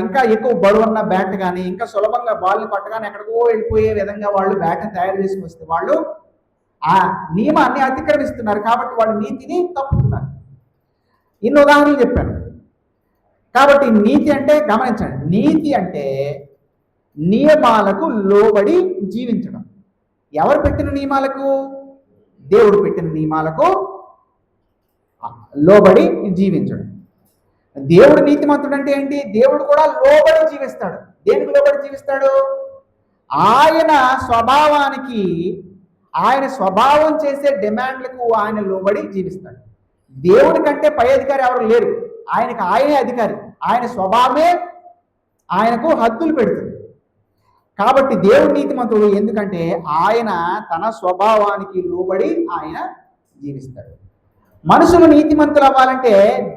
ఇంకా ఎక్కువ బరువున్న బ్యాట్ కానీ ఇంకా సులభంగా బాల్ని కొట్టగానే ఎక్కడికో వెళ్ళిపోయే విధంగా వాళ్ళు బ్యాట్ని తయారు చేసుకొస్తే వాళ్ళు ఆ నియమాన్ని అతిక్రమిస్తున్నారు. కాబట్టి వాళ్ళు నీతిని తప్పుతున్నారు. ఇన్ని ఉదాహరణలు చెప్పాను. కాబట్టి నీతి అంటే గమనించండి, నీతి అంటే నియమాలకు లోబడి జీవించడం. ఎవరు పెట్టిన నియమాలకు? దేవుడు పెట్టిన నియమాలకు లోబడి జీవించడం. దేవుడు నీతిమంతుడు అంటే ఏంటి? దేవుడు కూడా లోబడి జీవిస్తాడు. దేనికి లోబడి జీవిస్తాడు? ఆయన స్వభావానికి, ఆయన స్వభావం చేసే డిమాండ్లకు ఆయన లోబడి జీవిస్తాడు. దేవుడి కంటే పై అధికారి ఎవరు లేరు. ఆయనే అధికారి. ఆయన స్వభావమే ఆయనకు హద్దులు పెడుతుంది. కాబట్టి దేవుడు నీతిమంతుడు, ఎందుకంటే ఆయన తన స్వభావానికి లోబడి ఆయన జీవిస్తాడు. మనుషులు నీతిమంతులు అవ్వాలంటే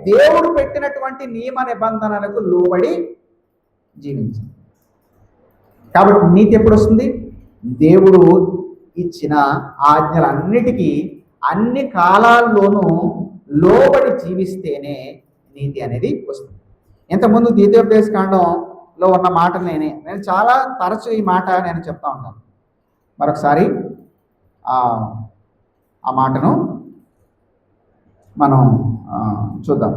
దేవుడు పెట్టినటువంటి నియమ నిబంధనలకు లోబడి జీవించాలి. కాబట్టి నీతి ఎప్పుడు వస్తుంది? దేవుడు ఇచ్చిన ఆజ్ఞలన్నిటికీ అన్ని కాలాల్లోనూ లోబడి జీవిస్తేనే నీతి అనేది వస్తుంది. ఇంతకుముందు ద్వితీయోపదేశకాండంలో ఉన్న మాట నేను చాలా తరచు ఈ మాట నేను చెప్తా ఉంటాను. మరొకసారి ఆ మాటను మనం చూద్దాం.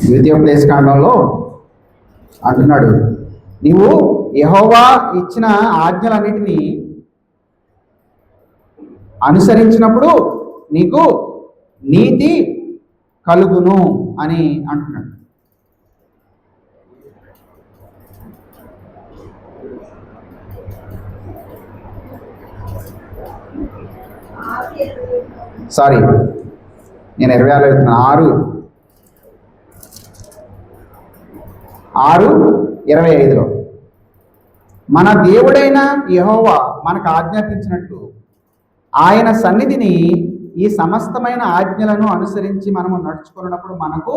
ద్వితీయోపదేశకాండంలో అంటున్నాడు, నీవు యెహోవా ఇచ్చిన ఆజ్ఞలన్నిటినీ అనుసరించినప్పుడు నీకు నీతి కలుగును అని అంటున్నాడు. సారీ, నేను 26 6:25 మన దేవుడైన యెహోవా మనకు ఆజ్ఞాపించినట్లు ఆయన సన్నిధిని ఈ సమస్తమైన ఆజ్ఞలను అనుసరించి మనము నడుచుకున్నప్పుడు మనకు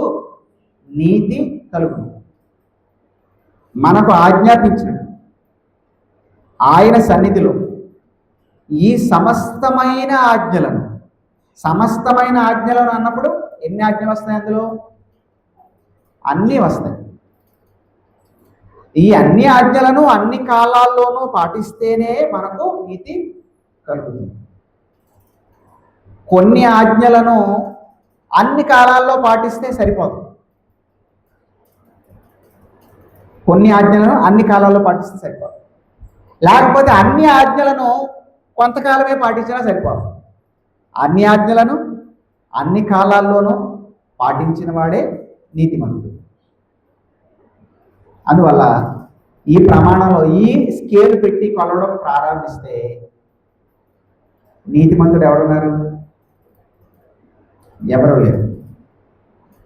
నీతి కలుగును. మనకు ఆజ్ఞాపించినట్టు ఆయన సన్నిధిలో ఈ సమస్తమైన ఆజ్ఞలను అన్నప్పుడు ఎన్ని ఆజ్ఞలు వస్తాయి? అందులో అన్నీ వస్తాయి. ఈ అన్ని ఆజ్ఞలను అన్ని కాలాల్లోనూ పాటిస్తేనే మనకు నీతి కలుగుతుంది. కొన్ని ఆజ్ఞలను అన్ని కాలాల్లో పాటిస్తే సరిపోదు. కొన్ని ఆజ్ఞలను అన్ని కాలాల్లో పాటిస్తే సరిపోదు. లేకపోతే అన్ని ఆజ్ఞలను కొంతకాలమే పాటించినా సరిపోదు. అన్ని ఆజ్ఞలను అన్ని కాలాల్లోనూ పాటించిన వాడే నీతిమంతుడు. అందువల్ల ఈ ప్రమాణంలో ఈ స్కేల్ పెట్టి కొలవడం ప్రారంభిస్తే నీతిమంతుడు ఎవరున్నారు? ఎవరు లేరు.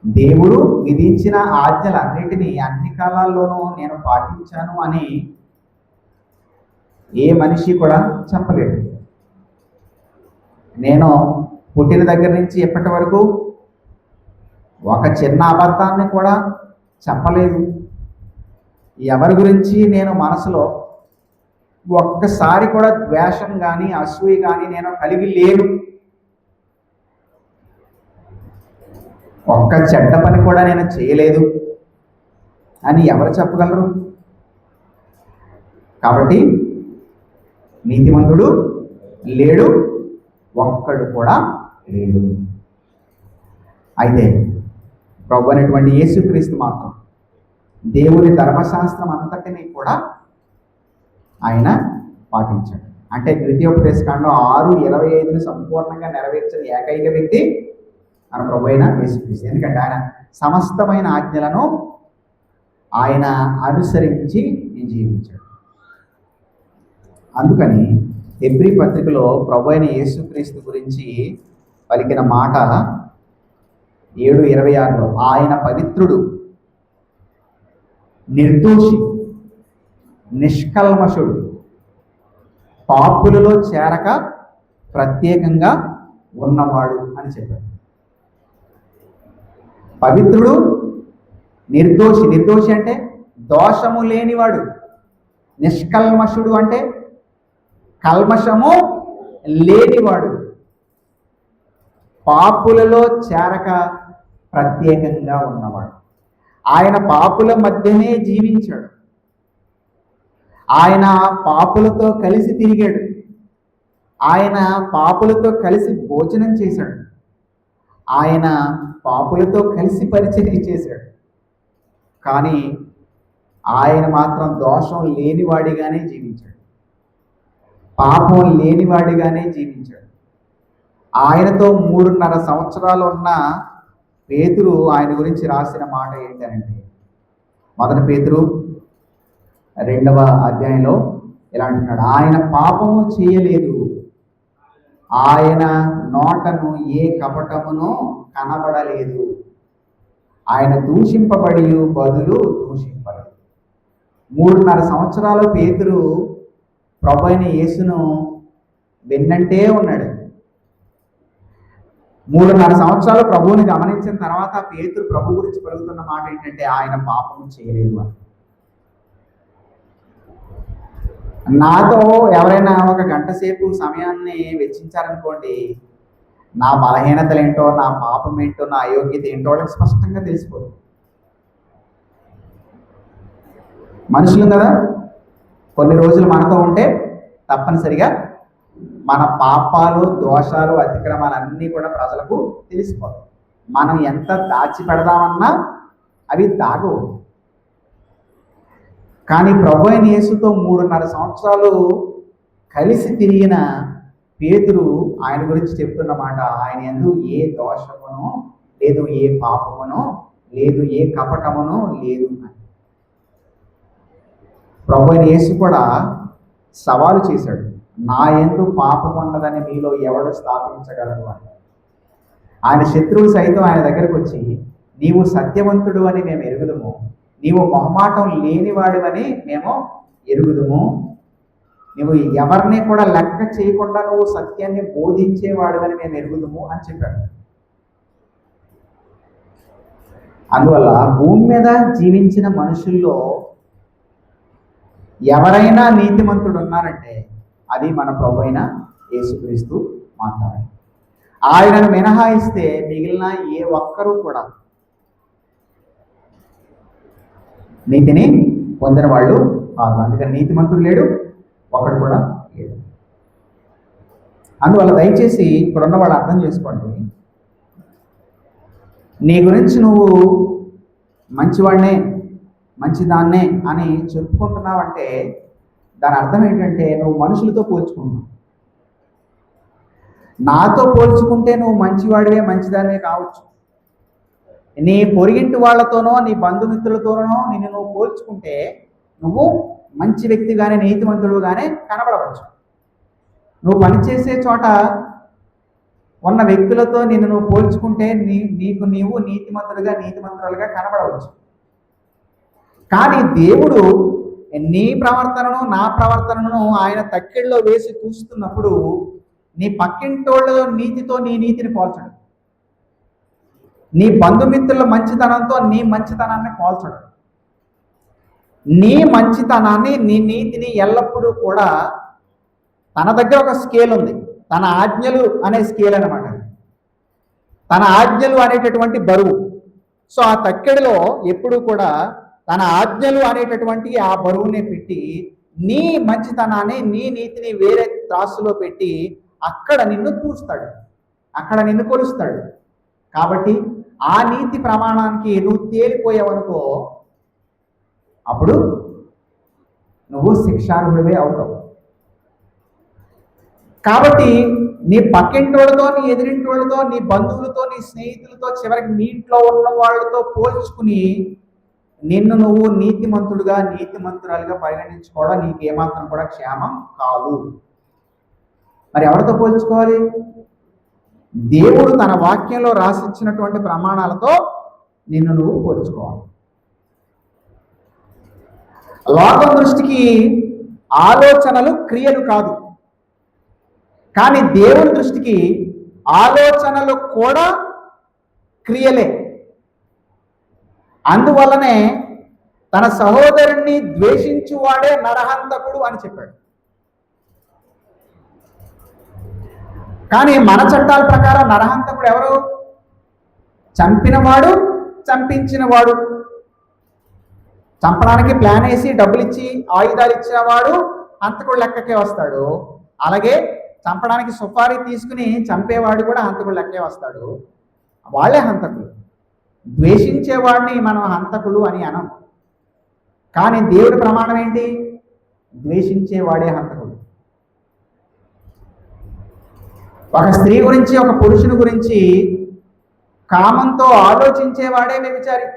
దేవుడు విధించిన ఆజ్ఞలన్నిటినీ అన్ని కాలాల్లోనూ నేను పాటించాను అని ఏ మనిషి కూడా చెప్పలేడు. నేను పుట్టిన దగ్గర నుంచి ఇప్పటి వరకు ఒక చిన్న అబద్ధాన్ని కూడా చెప్పలేదు. ఎవరి గురించి నేను మనసులో ఒక్కసారి కూడా ద్వేషం కానీ అసూయ కానీ నేను కలిగి లేను. ఒక్క చెడ్డ పని కూడా నేను చేయలేదు అని ఎవరు చెప్పగలరు? కాబట్టి నీతిమంతుడు లేడు, ఒక్కడు కూడా లేడు. అయితే ప్రభు అనేటువంటి యేసుక్రీస్తు మాత్రం దేవుని ధర్మశాస్త్రం అంతటినీ కూడా ఆయన పాటించాడు. అంటే ద్వితీయోపదేశకాండం 6:25 సంపూర్ణంగా నెరవేర్చిన ఏకైక వ్యక్తి మన ప్రభు అయిన యేసుక్రీస్తు. ఎందుకంటే ఆయన సమస్తమైన ఆజ్ఞలను ఆయన అనుసరించి జీవించాడు. అందుకని హెబ్రీ పత్రికలో ప్రభు అయిన యేసుక్రీస్తు గురించి పలికిన మాట 7:26లో ఆయన పవిత్రుడు, నిర్దోషి, నిష్కల్మషుడు, పాపులలో చేరక ప్రత్యేకంగా ఉన్నవాడు అని చెప్పాడు. పవిత్రుడు, నిర్దోషి. నిర్దోషి అంటే దోషము లేనివాడు. నిష్కల్మషుడు అంటే కల్మషము లేనివాడు. పాపులలో చేరక ప్రత్యేకంగా ఉన్నవాడు. ఆయన పాపుల మధ్యనే జీవించాడు. ఆయన పాపులతో కలిసి తిరిగాడు. ఆయన పాపులతో కలిసి భోజనం చేశాడు. ఆయన పాపులతో కలిసి పరిచర్య చేశాడు. కానీ ఆయన మాత్రం దోషం లేనివాడిగానే జీవించాడు. పాపం లేనివాడిగానే జీవించాడు. ఆయనతో 3.5 సంవత్సరాలు ఉన్న పేతురు ఆయన గురించి రాసిన మాట ఏంటంటే, 1 పేతురు 2వ అధ్యాయంలో ఇలా అంటున్నాడు, ఆయన పాపము చేయలేదు, ఆయన నోటను ఏ కపటమును కనబడలేదు, ఆయన దూషింపబడి బదులు దూషింపలేదు. 3.5 సంవత్సరాలు పేతురు ప్రభు అయిన యేసును వెన్నంటే ఉన్నాడు. 3.5 సంవత్సరాలు ప్రభువుని గమనించిన తర్వాత పేతురు ప్రభు గురించి పలుకుతున్న మాట ఏంటంటే, ఆయన పాపం చేయలేదు అని. నాతో ఎవరైనా 1 గంట సేపు సమయాన్ని వెచ్చించారనుకోండి, నా బలహీనతలు ఏంటో, నా పాపం ఏంటో, నా అయోగ్యత ఏంటో వాళ్ళకి స్పష్టంగా తెలిసిపోతుంది. మనుషులు కదా, కొన్ని రోజులు మనతో ఉంటే తప్పనిసరిగా మన పాపాలు, దోషాలు, అతిక్రమాలన్నీ కూడా ప్రజలకు తెలిసిపోతాయి. మనం ఎంత దాచిపెడదామన్నా అవి దాగవు. కానీ ప్రభు అయిన యేసుతో 3.5 సంవత్సరాలు కలిసి తిరిగిన పేతురు ఆయన గురించి చెప్తున్న మాట, ఆయన యందు ఏ దోషమును లేదు, ఏ పాపమును లేదు, ఏ కపటమును లేదు అని. ప్రభు అయిన యేసు కూడా సవాలు చేశాడు, నా యందు పాపం ఉన్నదని మీలో ఎవడు స్థాపించగలరు అని. ఆయన శత్రువులు సైతం ఆయన దగ్గరకు వచ్చి, నీవు సత్యవంతుడు అని మేము ఎరుగుదుము, నీవు మొహమాటం లేనివాడివని మేము ఎరుగుదుము, నువ్వు ఎవరిని కూడా లెక్క చేయకుండా నువ్వు సత్యాన్ని బోధించేవాడివని మేము ఎరుగుదుము అని చెప్పాడు. అందువల్ల భూమి మీద జీవించిన మనుషుల్లో ఎవరైనా నీతిమంతుడు ఉన్నారంటే అది మన ప్రభు అయిన యేసుక్రీస్తు మాత్రమే. ఆయనను మినహాయిస్తే మిగిలిన ఏ ఒక్కరూ కూడా నీతిని పొందిన వాళ్ళు కాదు. అందుకని నీతిమంతుడు లేడు, ఒకడు కూడా లేడు. అందువల్ల దయచేసి ఇప్పుడున్న వాళ్ళు అర్థం చేసుకోండి. నీ గురించి నువ్వు మంచివాడినే, మంచిదాన్నే అని చెప్పుకుంటున్నావంటే దాని అర్థం ఏంటంటే నువ్వు మనుషులతో పోల్చుకుంటున్నావు. నాతో పోల్చుకుంటే నువ్వు మంచివాడివే, మంచిదానివే కావచ్చు. నీ పొరిగింటి వాళ్ళతోనో నీ బంధుమిత్రులతోనో నిన్ను నువ్వు పోల్చుకుంటే నువ్వు మంచి వ్యక్తిగానే, నీతిమంతుడుగానే కనబడవచ్చు. నువ్వు పనిచేసే చోట ఉన్న వ్యక్తులతో నిన్ను నువ్వు పోల్చుకుంటే నీకు నీవు నీతిమంతుడుగా, నీతిమంతురాలుగా కనబడవచ్చు. కానీ దేవుడు నీ ప్రవర్తనను, నా ప్రవర్తనను ఆయన తక్కిళ్ళలో వేసి చూస్తున్నప్పుడు నీ పక్కింటోళ్ళ నీతితో నీ నీతిని పోల్చడు. నీ బంధుమిత్రుల మంచితనంతో నీ మంచితనాన్ని పోల్చడు. నీ మంచితనాన్ని, నీ నీతిని ఎల్లప్పుడూ కూడా తన దగ్గర ఒక స్కేల్ ఉంది. తన ఆజ్ఞలు అనే స్కేల్ అనమాట. తన ఆజ్ఞలు అనేటటువంటి బరువు. సో ఆ తక్కెడిలో ఎప్పుడు కూడా తన ఆజ్ఞలు అనేటటువంటి ఆ బరువుని పెట్టి నీ మంచితనాన్ని, నీ నీతిని వేరే త్రాసులో పెట్టి అక్కడ నిన్ను చూస్తాడు, అక్కడ నిన్ను కొలుస్తాడు. కాబట్టి ఆ నీతి ప్రమాణానికి నువ్వు తేలిపోయావనుకో, అప్పుడు నువ్వు శిక్షార్హుడివే అవుతావు. కాబట్టి నీ పక్కింటోళ్ళతో, నీ ఎదిరింటోళ్ళతో, నీ బంధువులతో, నీ స్నేహితులతో, చివరికి నీ ఇంట్లో ఉన్న వాళ్ళతో పోల్చుకుని నిన్ను నువ్వు నీతిమంతుడుగా, నీతిమంతురాలుగా పరిగణించుకోవడం నీకు ఏమాత్రం కూడా క్షేమం కాదు. మరి ఎవరితో పోల్చుకోవాలి? దేవుడు తన వాక్యంలో రాసిచ్చినటువంటి ప్రమాణాలతో నిన్ను నువ్వు పోల్చుకోవాలి. లోకం దృష్టికి ఆలోచనలు క్రియలు కాదు, కానీ దేవుని దృష్టికి ఆలోచనలు కూడా క్రియలే. అందువల్లనే తన సహోదరుణ్ణి ద్వేషించువాడే నరహంతకుడు అని చెప్పాడు. కానీ మన చట్టాల ప్రకారం నరహంతకుడు ఎవరు? చంపినవాడు, చంపించినవాడు. చంపడానికి ప్లాన్ వేసి డబ్బులు ఇచ్చి ఆయుధాలు ఇచ్చినవాడు హంతకుడు లెక్కకే వస్తాడు. అలాగే చంపడానికి సుపారీ తీసుకుని చంపేవాడు కూడా హంతకుడు లెక్కే వస్తాడు. వాళ్ళే హంతకులు. ద్వేషించేవాడిని మనం హంతకులు అని అనం. కానీ దేవుడి ప్రమాణం ఏంటి? ద్వేషించేవాడే హంతకుడు. ఒక స్త్రీ గురించి, ఒక పురుషుని గురించి కామంతో ఆలోచించేవాడే వ్యభిచారి.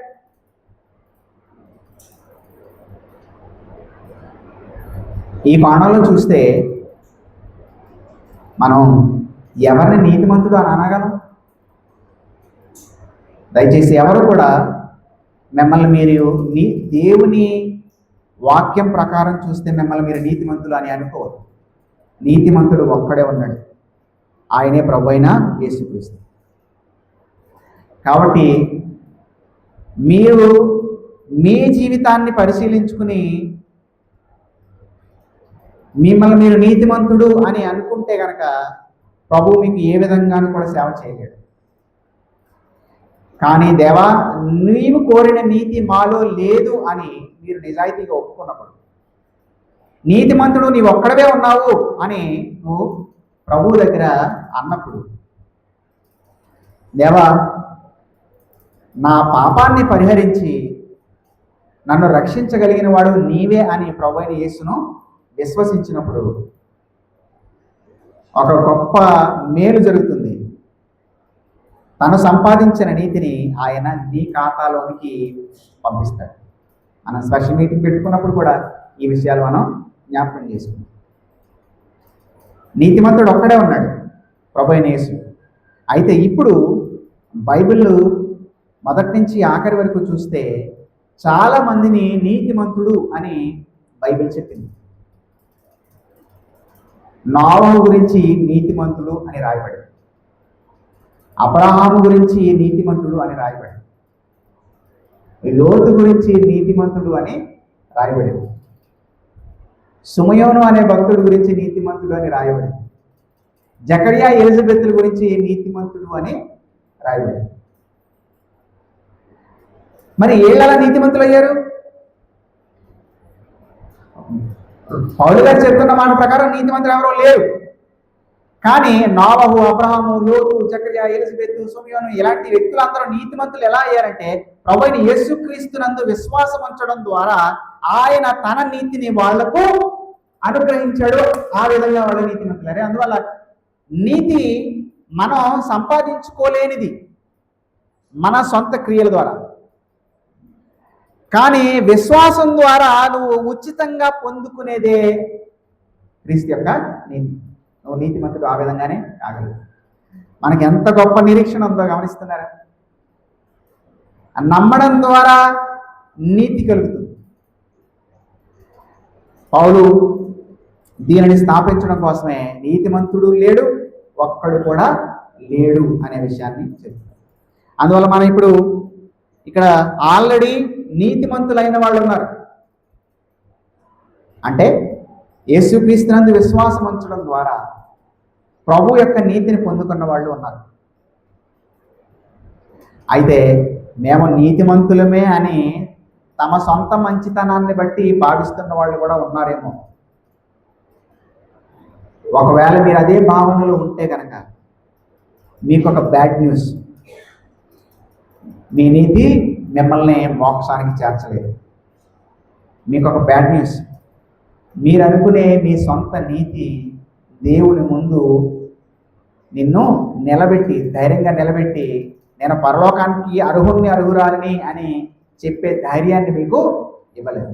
ఈ బాణంలో చూస్తే మనం ఎవరిని నీతిమంతుడు అని అనగలం? దయచేసి ఎవరు కూడా మిమ్మల్ని మీరు దేవుని వాక్యం ప్రకారం చూస్తే మిమ్మల్ని మీరు నీతిమంతులు అని అనుకోవద్దు. నీతిమంతుడు ఒక్కడే ఉన్నాడు, ఆయనే ప్రభువైన యేసుక్రీస్తు. కాబట్టి మీరు మీ జీవితాన్ని పరిశీలించుకుని మిమ్మల్ని మీరు నీతిమంతుడు అని అనుకుంటే గనక ప్రభువు మీకు ఏ విధంగానూ కూడా సేవ చేయలేడు. కానీ దేవా, నీవు కోరిన నీతి మాలో లేదు అని మీరు నిజాయితీగా ఒప్పుకున్నప్పుడు, నీతిమంతుడు నీవు ఒక్కడవే ఉన్నావు అని నువ్వు ప్రభువు దగ్గర అన్నప్పుడు, దేవా నా పాపాన్ని పరిహరించి నన్ను రక్షించగలిగిన వాడు నీవే అని ప్రభువైన యేసును విశ్వసించినప్పుడు ఒక గొప్ప మేలు జరుగుతుంది. తను సంపాదించిన నీతిని ఆయన నీ ఖాతాలోనికి పంపిస్తాడు. మనం స్పెషల్ మీటింగ్ పెట్టుకున్నప్పుడు కూడా ఈ విషయాలు మనం జ్ఞాపకం చేసుకుంటాం. నీతిమంతుడు ఒక్కడే ఉన్నాడు, ప్రభువైన యేసు. అయితే ఇప్పుడు బైబిల్ మొదటి నుంచి ఆఖరి వరకు చూస్తే చాలా మందిని నీతిమంతుడు అని బైబిల్ చెప్పింది. నోవహు గురించి నీతిమంతుడు అని రాయబడింది. అబ్రహాము గురించి నీతిమంతుడు అని రాయబడింది. లోతు గురించి నీతిమంతుడు అని రాయబడింది. సుమయోను అనే భక్తుడి గురించి నీతిమంతుడు అని రాయబడింది. జకరియా, ఎలిజబెత్ల గురించి నీతిమంతుడు అని రాయబడింది. మరి ఏళ్ళ నీతిమంతులు అయ్యారు? పౌలు గారు చెప్తున్న మాట ప్రకారం నీతిమంతులు ఎవరో లేరు. కానీ నోవహు, అబ్రహాము, లోతు, జకర్యా, ఎలిజబెత్, సుమియోను ఇలాంటి వ్యక్తులందరూ నీతిమంతులు ఎలా అయ్యారంటే ప్రభువైన యేసుక్రీస్తునందు విశ్వాసం ఉంచడం ద్వారా ఆయన తన నీతిని వాళ్లకు అనుగ్రహించాడు. ఆ విధంగా వాళ్ళు నీతిమంతులరే. అందువల్ల నీతి మనం సంపాదించుకోలేనిది మన సొంత క్రియల ద్వారా. కానీ విశ్వాసం ద్వారా నువ్వు ఉచితంగా పొందుకునేదే క్రీస్తు యొక్క నీతి. నువ్వు నీతిమంతుడు ఆ విధంగానే కాగలవు. మనకి ఎంత గొప్ప నిరీక్షణ ఉందో గమనిస్తున్నారా? నమ్మడం ద్వారా నీతి కలుగుతుంది. పౌలు దీనిని స్థాపించడం కోసమే నీతిమంతుడు లేడు, ఒక్కడు కూడా లేడు అనే విషయాన్ని చెప్తారు. అందువల్ల మనం ఇప్పుడు ఇక్కడ ఆల్రెడీ నీతిమంతులైన వాళ్ళు ఉన్నారు. అంటే యేసుక్రీస్తునందు విశ్వాసం ఉంచడం ద్వారా ప్రభు యొక్క నీతిని పొందుకున్న వాళ్ళు ఉన్నారు. అయితే మేము నీతిమంతులమే అని తమ సొంత మంచితనాన్ని బట్టి భావిస్తున్న వాళ్ళు కూడా ఉన్నారేమో. ఒకవేళ మీరు అదే భావనలో ఉంటే కనుక మీకు ఒక బ్యాడ్ న్యూస్. మీ నీతి మిమ్మల్ని మోక్షానికి చేర్చలేదు. మీకు ఒక బ్యాడ్ న్యూస్. మీరు అనుకునే మీ సొంత నీతి దేవుని ముందు నిన్ను నిలబెట్టి, ధైర్యంగా నిలబెట్టి, నేను పరలోకానికి అర్హురాలిని అని చెప్పే ధైర్యాన్ని మీకు ఇవ్వలేదు.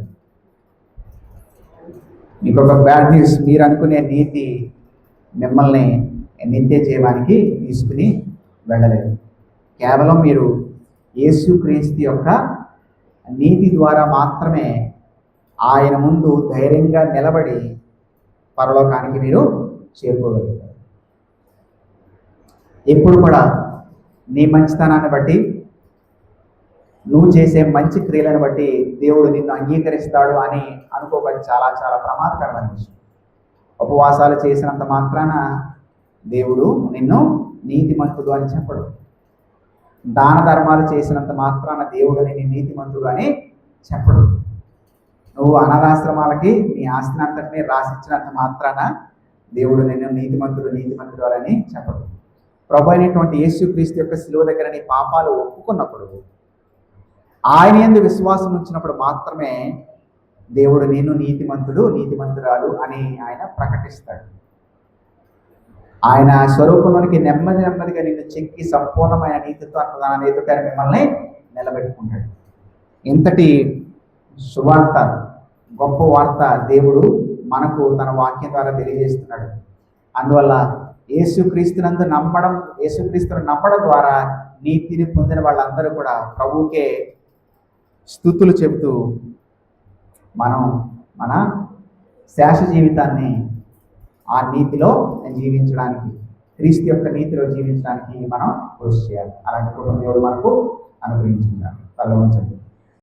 మీకు ఒక బ్యాడ్ న్యూస్. మీరు అనుకునే నీతి మిమ్మల్ని నిత్య జీవానికి తీసుకుని వెళ్ళలేదు. కేవలం మీరు యేసుక్రీస్తు యొక్క నీతి ద్వారా మాత్రమే ఆయన ముందు ధైర్యంగా నిలబడి పరలోకానికి మీరు చేరుకోగలుగుతారు. ఎప్పుడు కూడా నీ మంచితనాన్ని బట్టి, నువ్వు చేసే మంచి క్రియలను బట్టి దేవుడు నిన్ను అంగీకరిస్తాడు అని అనుకోబడి చాలా చాలా ప్రమాదకరమైన విషయం. ఉపవాసాలు చేసినంత మాత్రాన దేవుడు నిన్ను నీతిమంతుడు అని చెప్పడు. దాన ధర్మాలు చేసినంత మాత్రాన దేవుడు నిన్ను నీతిమంతుడు అని చెప్పడు. నువ్వు అనాథాశ్రమాలకి నీ ఆస్తిని అంతటినీ రాసిచ్చినంత మాత్రాన దేవుడు నిన్ను నీతిమంతుడు అని చెప్పడు. ప్రభు అయినటువంటి యేసుక్రీస్తు యొక్క శిలువ దగ్గర నీ పాపాలు ఒప్పుకున్నప్పుడు, ఆయన యందు విశ్వాసం ఉంచినప్పుడు మాత్రమే దేవుడు నిన్ను నీతిమంతురాలు అని ఆయన ప్రకటిస్తాడు. ఆయన స్వరూపంలోనికి నెమ్మదిగా నిన్ను చెక్కి సంపూర్ణమైన నీతితో ఎదుట మిమ్మల్ని నిలబెట్టుకుంటాడు. ఇంతటి సువార్త, గొప్ప వార్త దేవుడు మనకు తన వాక్యం ద్వారా తెలియజేస్తున్నాడు. అందువల్ల యేసుక్రీస్తును నమ్మడం ద్వారా నీతిని పొందిన వాళ్ళందరూ కూడా ప్రభువుకే స్తుతులు చెబుతూ మనం మన శేష జీవితాన్ని ఆ నీతిలో జీవించడానికి, క్రీస్తు యొక్క నీతిలో జీవించడానికి మనం కృషి చేయాలి. అలాంటి కృపను దేవుడు మనకు అనుగ్రహించుకుంటాడు. తల వంచండి.